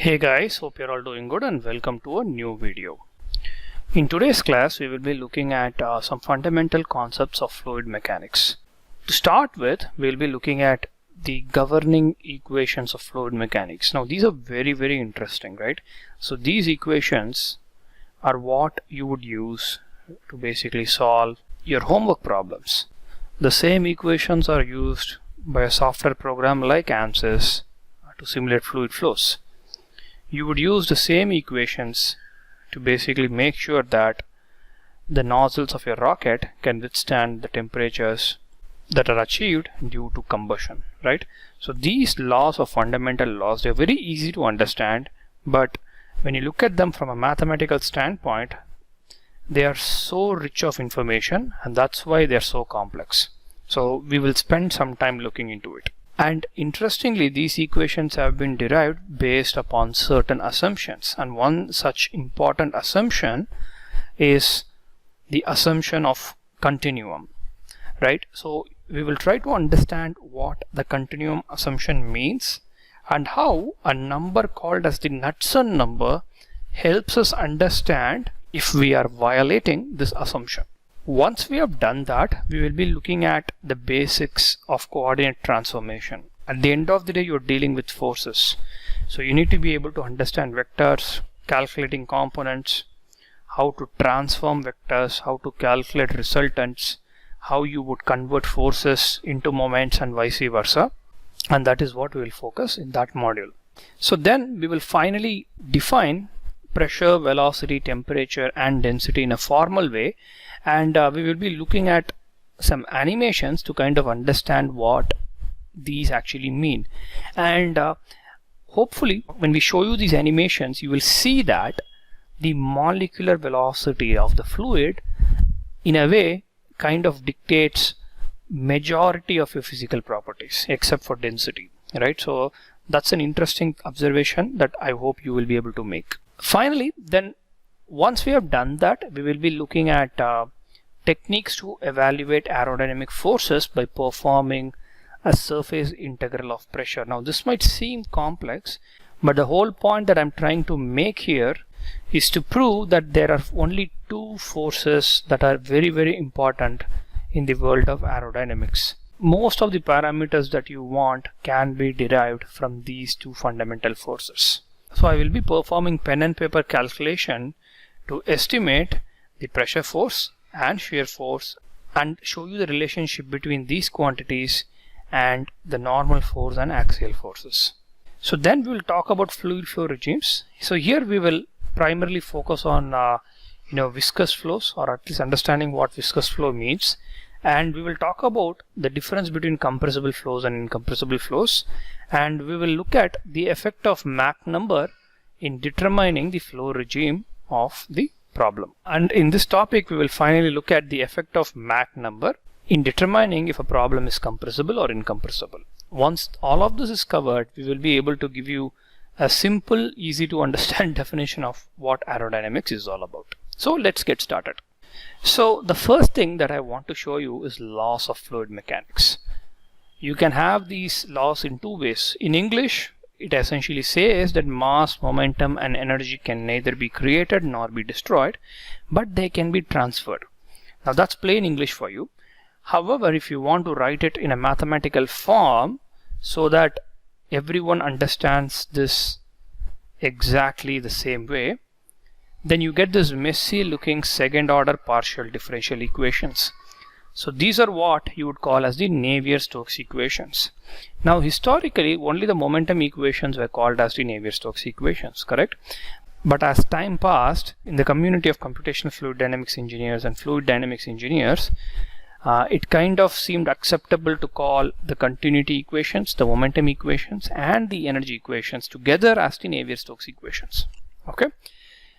Hey guys, hope you're all doing good and welcome to a new video. In today's class, we will be looking at some fundamental concepts of fluid mechanics. To start with, we'll be looking at the governing equations of fluid mechanics. Now, these are very interesting, right? So these equations are what you would use to basically solve your homework problems. The same equations are used by a software program like Ansys to simulate fluid flows. You would use the same equations to basically make sure that the nozzles of your rocket can withstand the temperatures that are achieved due to combustion, right? So these laws are fundamental laws. They're very easy to understand, but when you look at them from a mathematical standpoint, they are so rich of information, and that's why they're so complex. So we will spend some time looking into it. And interestingly, these equations have been derived based upon certain assumptions, and one such important assumption is the assumption of continuum, right? So we will try to understand what the continuum assumption means and how a number called as the Knudsen number helps us understand if we are violating this assumption. Once we have done that, we will be looking at the basics of coordinate transformation. At the end of the day, you're dealing with forces. So you need to be able to understand vectors, calculating components, how to transform vectors, how to calculate resultants, how you would convert forces into moments and vice versa. And that is what we will focus in that module. So then we will finally define pressure, velocity, temperature, and density in a formal way. And we will be looking at some animations to kind of understand what these actually mean. And hopefully when we show you these animations, you will see that the molecular velocity of the fluid in a way kind of dictates majority of your physical properties except for density, right? So that's an interesting observation that I hope you will be able to make. Finally, then once we have done that, we will be looking at techniques to evaluate aerodynamic forces by performing a surface integral of pressure. Now this might seem complex, but the whole point that I'm trying to make here is to prove that there are only two forces that are very important in the world of aerodynamics. Most of the parameters that you want can be derived from these two fundamental forces. So I will be performing pen and paper calculation to estimate the pressure force and shear force and show you the relationship between these quantities and the normal force and axial forces. So then we will talk about fluid flow regimes. So here we will primarily focus on viscous flows, or at least understanding what viscous flow means, and we will talk about the difference between compressible flows and incompressible flows, and we will look at the effect of Mach number in determining the flow regime of the problem. And in this topic, we will finally look at the effect of Mach number in determining if a problem is compressible or incompressible. Once all of this is covered, we will be able to give you a simple, easy to understand definition of what aerodynamics is all about. So let's get started. So the first thing that I want to show you is laws of fluid mechanics. You can have these laws in two ways. In English, it essentially says that mass, momentum, and energy can neither be created nor be destroyed, but they can be transferred. Now that's plain English for you. However, if you want to write it in a mathematical form so that everyone understands this exactly the same way, then you get this messy looking second order partial differential equations. So these are what you would call as the Navier-Stokes equations. Now historically, only the momentum equations were called as the Navier-Stokes equations, correct? But as time passed, in the community of computational fluid dynamics engineers and fluid dynamics engineers, it kind of seemed acceptable to call the continuity equations, the momentum equations, and the energy equations together as the Navier-Stokes equations. Okay?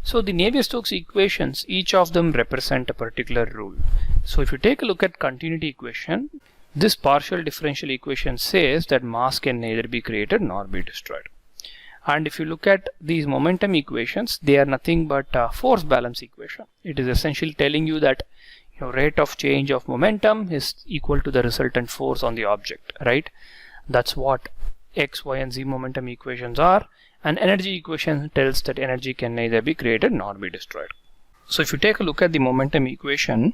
So the Navier-Stokes equations, each of them represent a particular rule. So if you take a look at continuity equation, this partial differential equation says that mass can neither be created nor be destroyed. And if you look at these momentum equations, they are nothing but a force balance equation. It is essentially telling you that rate of change of momentum is equal to the resultant force on the object, right? That's what X, Y, and Z momentum equations are. and energy equation tells that energy can neither be created nor be destroyed. So if you take a look at the momentum equation,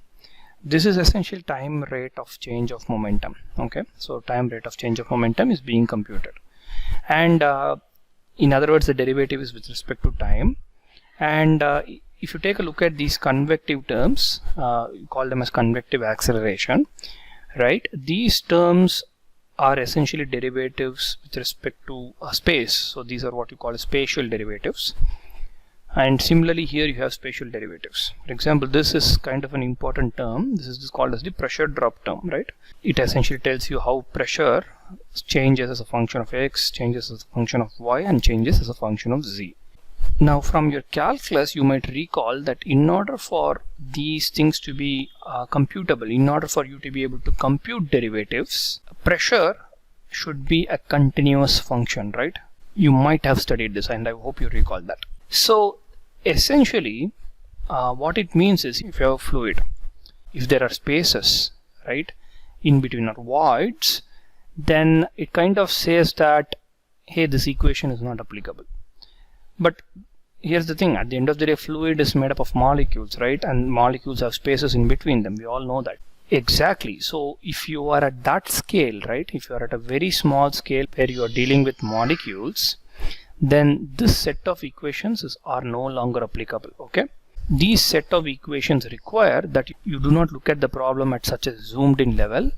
this is essentially time rate of change of momentum. Okay, so time rate of change of momentum is being computed, and in other words, the derivative is with respect to time. And if you take a look at these convective terms, you call them as convective acceleration, right? These terms are essentially derivatives with respect to space. So these are what you call spatial derivatives. And similarly here you have spatial derivatives. For example, this is kind of an important term. This is called as the pressure drop term, right? It essentially tells you how pressure changes as a function of x, changes as a function of y, and changes as a function of z. Now from your calculus you might recall that in order for these things to be computable, in order for you to be able to compute derivatives, pressure should be a continuous function, right? You might have studied this, and I hope you recall that. So essentially what it means is, if you have a fluid, if there are spaces, right, in between or voids, then it kind of says that, hey, this equation is not applicable. But here's the thing, at the end of the day, fluid is made up of molecules, right? And molecules have spaces in between them. We all know that. Exactly. So if you are at that scale, right, if you are at a very small scale where you are dealing with molecules, then this set of equations are no longer applicable. Okay, these set of equations require that you do not look at the problem at such a zoomed in level,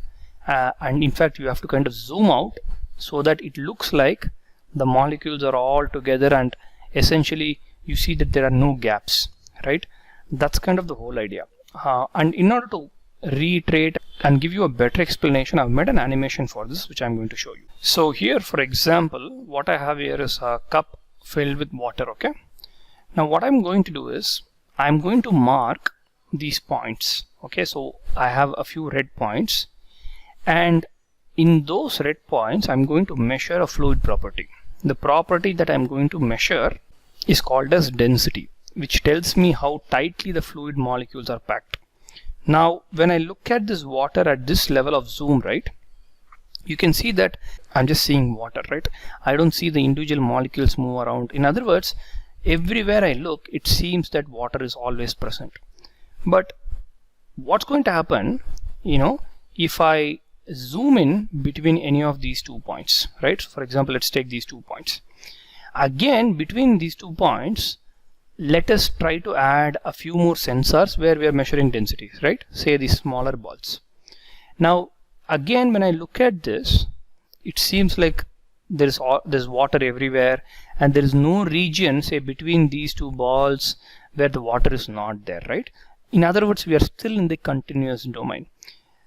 and in fact you have to kind of zoom out so that it looks like the molecules are all together and essentially you see that there are no gaps, right? That's kind of the whole idea. And in order to reiterate and give you a better explanation, I've made an animation for this which I'm going to show you. So here, for example, what I have here is a cup filled with water. Okay, now what I'm going to do is I'm going to mark these points. Okay, so I have a few red points, and in those red points I'm going to measure a fluid property. The property that I'm going to measure is called as density, which tells me how tightly the fluid molecules are packed. Now when I look at this water at this level of zoom, right, you can see that I'm just seeing water, right? I don't see the individual molecules move around. In other words, everywhere I look, it seems that water is always present. But what's going to happen, you know, if I zoom in between any of these 2 points, right? So for example, let's take these 2 points. Again, between these 2 points, let us try to add a few more sensors where we are measuring densities, right? Say these smaller balls. Now again, when I look at this, it seems like there's water everywhere, and there is no region, say, between these 2 balls where the water is not there, right? In other words, we are still in the continuous domain.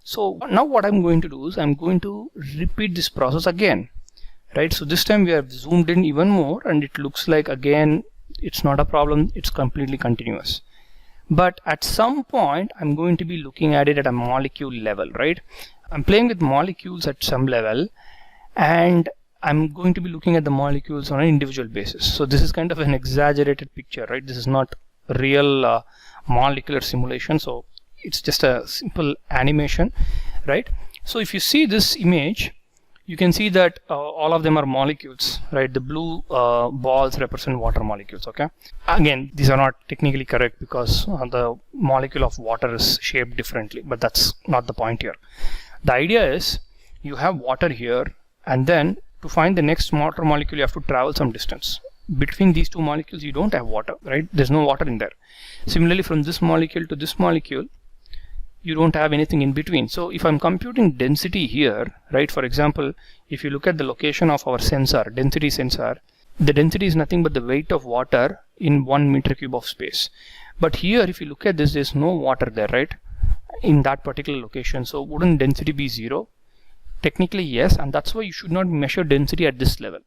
So now what I'm going to do is I'm going to repeat this process again, right? So this time we have zoomed in even more, and it looks like again it's not a problem, it's completely continuous. But at some point I'm going to be looking at it at a molecule level, right? I'm playing with molecules at some level, and I'm going to be looking at the molecules on an individual basis. So this is kind of an exaggerated picture, right? This is not real molecular simulation, so it's just a simple animation, right? So if you see this image, you can see that all of them are molecules, right? The blue balls represent water molecules. Okay, again, these are not technically correct because the molecule of water is shaped differently, but that's not the point here. The idea is you have water here, and then to find the next water molecule you have to travel some distance. Between these 2 molecules you don't have water, right? There's no water in there. Similarly, from this molecule to this molecule you don't have anything in between. So if I'm computing density here, right, for example, if you look at the location of our sensor, density sensor, the density is nothing but the weight of water in 1 meter cube of space. But here, if you look at this, there's no water there, right, in that particular location. So wouldn't density be 0? Technically yes, and that's why you should not measure density at this level.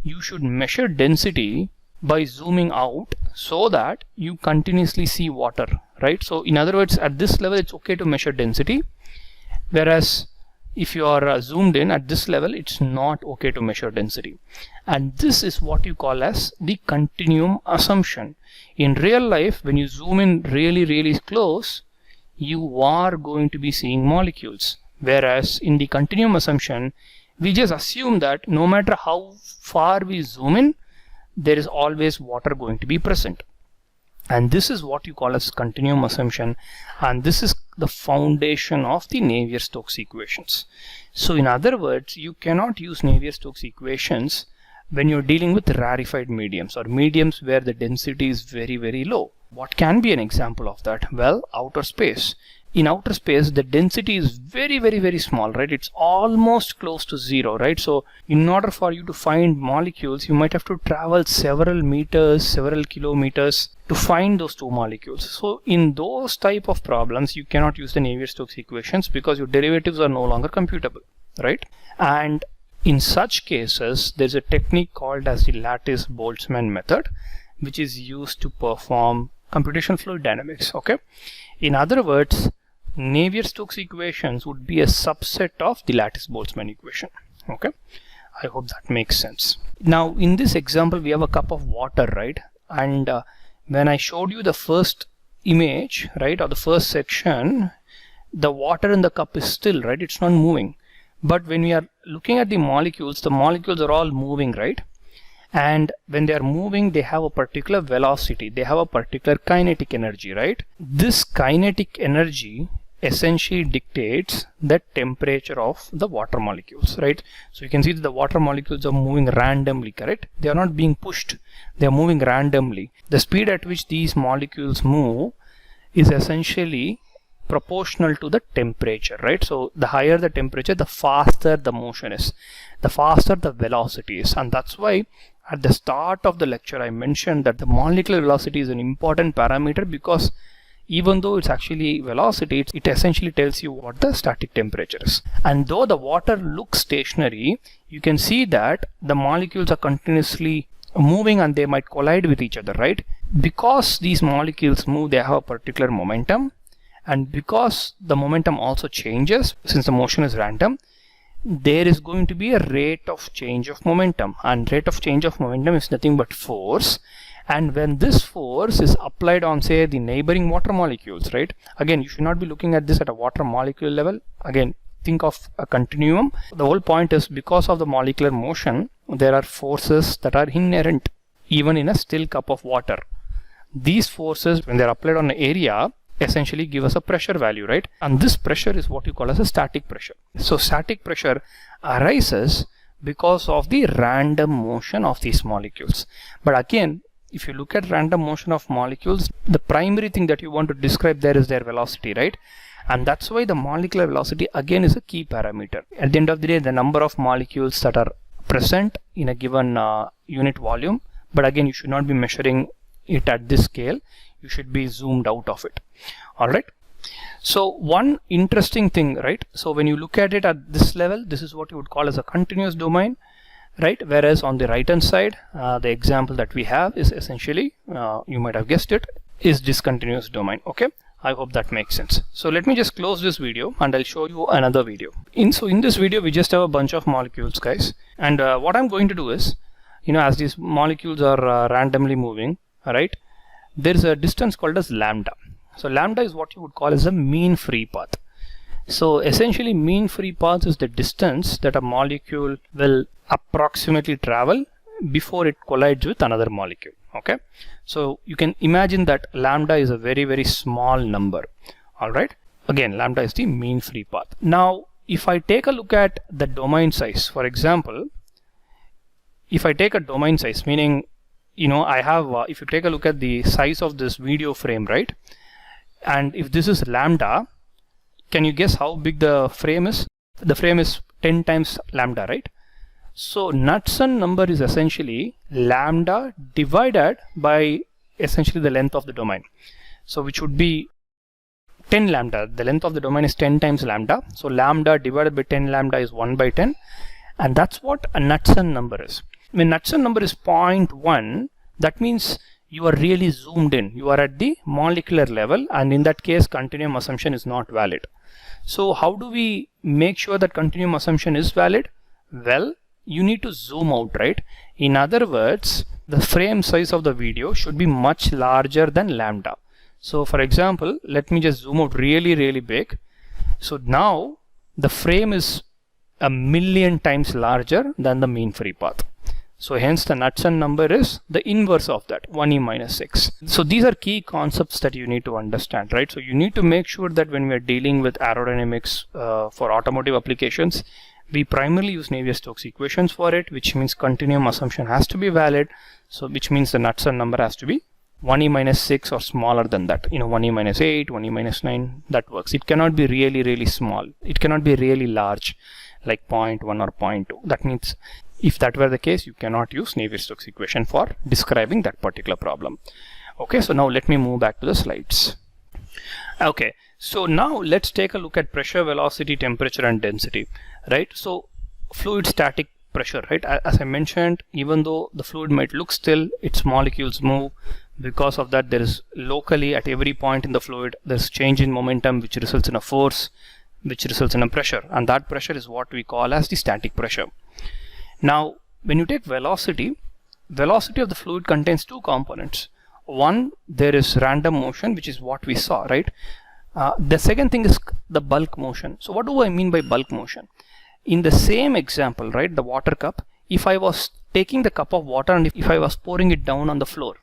You should measure density by zooming out so that you continuously see water, right? So in other words, at this level it's okay to measure density, whereas if you are zoomed in at this level, it's not okay to measure density. And this is what you call as the continuum assumption. In real life, when you zoom in really close, you are going to be seeing molecules, whereas in the continuum assumption we just assume that no matter how far we zoom in, there is always water going to be present. And this is what you call as continuum assumption, and this is the foundation of the Navier-Stokes equations. So in other words, you cannot use Navier-Stokes equations when you're dealing with rarefied mediums or mediums where the density is very, very low. What can be an example of that? Well, outer space. In outer space, the density is very, very, very small, right? It's almost close to zero, right? So in order for you to find molecules, you might have to travel several meters, several kilometers to find those two molecules. So in those type of problems, you cannot use the Navier-Stokes equations because your derivatives are no longer computable, right? And in such cases, there's a technique called as the lattice-Boltzmann method, which is used to perform computational fluid dynamics, okay? In other words, Navier-Stokes equations would be a subset of the lattice-Boltzmann equation, okay? I hope that makes sense. Now, in this example, we have a cup of water, right? And when I showed you the first image, right, or the first section, the water in the cup is still, right? It's not moving. But when we are looking at the molecules are all moving, right? And when they are moving, they have a particular velocity. They have a particular kinetic energy, right? This kinetic energy essentially dictates the temperature of the water molecules, right? So you can see that the water molecules are moving randomly, correct? They are not being pushed. They are moving randomly. The speed at which these molecules move is essentially proportional to the temperature, right? So the higher the temperature, the faster the motion is, the faster the velocity is. And that's why at the start of the lecture I mentioned that the molecular velocity is an important parameter, because even though it's actually velocity, it essentially tells you what the static temperature is. And though the water looks stationary, you can see that the molecules are continuously moving and they might collide with each other, right? Because these molecules move, they have a particular momentum, and because the momentum also changes, since the motion is random, there is going to be a rate of change of momentum, and rate of change of momentum is nothing but force. And when this force is applied on, say, the neighboring water molecules, right? Again, you should not be looking at this at a water molecule level. Again, think of a continuum. The whole point is, because of the molecular motion, there are forces that are inherent even in a still cup of water. These forces, when they're applied on an area, essentially give us a pressure value, right? And this pressure is what you call as a static pressure. So static pressure arises because of the random motion of these molecules. But again, if you look at random motion of molecules, the primary thing that you want to describe there is their velocity, right? And that's why the molecular velocity again is a key parameter. At the end of the day, the number of molecules that are present in a given unit volume. But again, you should not be measuring it at this scale. You should be zoomed out of it. All right. So one interesting thing, right? So when you look at it at this level, this is what you would call as a continuous domain, right? Whereas on the right hand side, the example that we have is essentially, you might have guessed it, is discontinuous domain. Okay. I hope that makes sense. So let me just close this video and I'll show you another video. So in this video, we just have a bunch of molecules, guys. And what I'm going to do is, as these molecules are randomly moving, all right, there is a distance called as lambda. So lambda is what you would call as a mean free path. So essentially, mean free path is the distance that a molecule will approximately travel before it collides with another molecule. Okay, so you can imagine that lambda is a very, very small number. All right, again, lambda is the mean free path. Now, if I take a look at the domain size, for example, if I take a domain size, meaning, I have, if you take a look at the size of this video frame, right? And if this is lambda, can you guess how big the frame is? The frame is 10 times lambda, right? So Knudsen number is essentially lambda divided by essentially the length of the domain. So which would be 10 lambda. The length of the domain is 10 times lambda. So lambda divided by 10 lambda is 1 by 10. And that's what a Knudsen number is. When Knudsen number is 0.1, that means you are really zoomed in. You are at the molecular level, and in that case, continuum assumption is not valid. So how do we make sure that continuum assumption is valid? Well, you need to zoom out, right? In other words, the frame size of the video should be much larger than lambda. So for example, let me just zoom out really, really big. So now the frame is 1,000,000 times larger than the mean free path. So hence the Knudsen number is the inverse of that, 1e minus 6. So these are key concepts that you need to understand, right? So you need to make sure that when we are dealing with aerodynamics for automotive applications, we primarily use Navier-Stokes equations for it, which means continuum assumption has to be valid. So which means the Knudsen number has to be 1e minus 6 or smaller than that. 1e minus 8, 1e minus 9, that works. It cannot be really small. It cannot be really large, like 0.1 or 0.2. That means if that were the case, you cannot use Navier-Stokes equation for describing that particular problem. Okay, so now let me move back to the slides. Okay, so now let's take a look at pressure, velocity, temperature and density, right? So fluid static pressure, right? As I mentioned, even though the fluid might look still, its molecules move. Because of that, there is locally at every point in the fluid, there's change in momentum which results in a force, which results in a pressure, and that pressure is what we call as the static pressure. Now, when you take velocity, velocity of the fluid contains two components. One, there is random motion, which is what we saw, right? The second thing is the bulk motion. So what do I mean by bulk motion? In the same example, right, the water cup, if I was taking the cup of water and if I was pouring it down on the floor,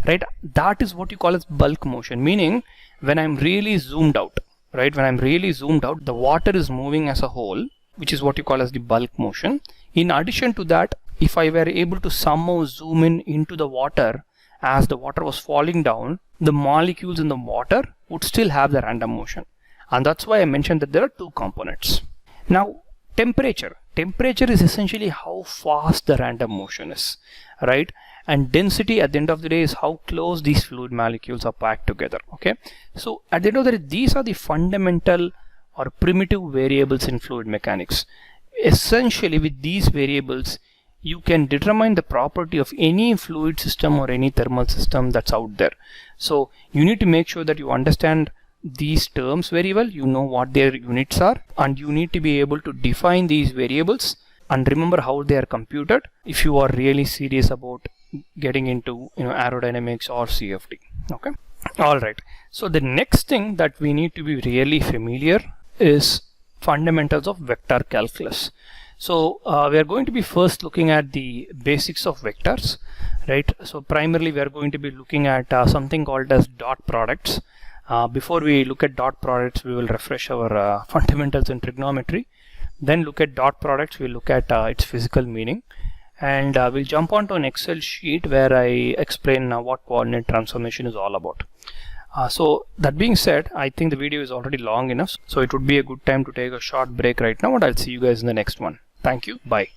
right, that is what you call as bulk motion, meaning when I'm really zoomed out, right, when I'm really zoomed out, the water is moving as a whole, which is what you call as the bulk motion. In addition to that, if I were able to somehow zoom in into the water as the water was falling down, the molecules in the water would still have the random motion. And that's why I mentioned that there are two components. Now, temperature. Temperature is essentially how fast the random motion is, right? And density at the end of the day is how close these fluid molecules are packed together. Okay, so at the end of the day, these are the fundamental or primitive variables in fluid mechanics. Essentially, with these variables, you can determine the property of any fluid system or any thermal system that's out there. So you need to make sure that you understand these terms very well, you know what their units are, and you need to be able to define these variables and remember how they are computed if you are really serious about getting into aerodynamics or CFD. Okay, all right, so the next thing that we need to be really familiar is fundamentals of vector calculus. So we are going to be first looking at the basics of vectors, right? So primarily we are going to be looking at something called as dot products. Before we look at dot products, we will refresh our fundamentals in trigonometry. Then look at dot products, we'll look at its physical meaning. And we'll jump onto an Excel sheet where I explain what coordinate transformation is all about. So that being said, I think the video is already long enough, so it would be a good time to take a short break right now, and I'll see you guys in the next one. Thank you. Bye.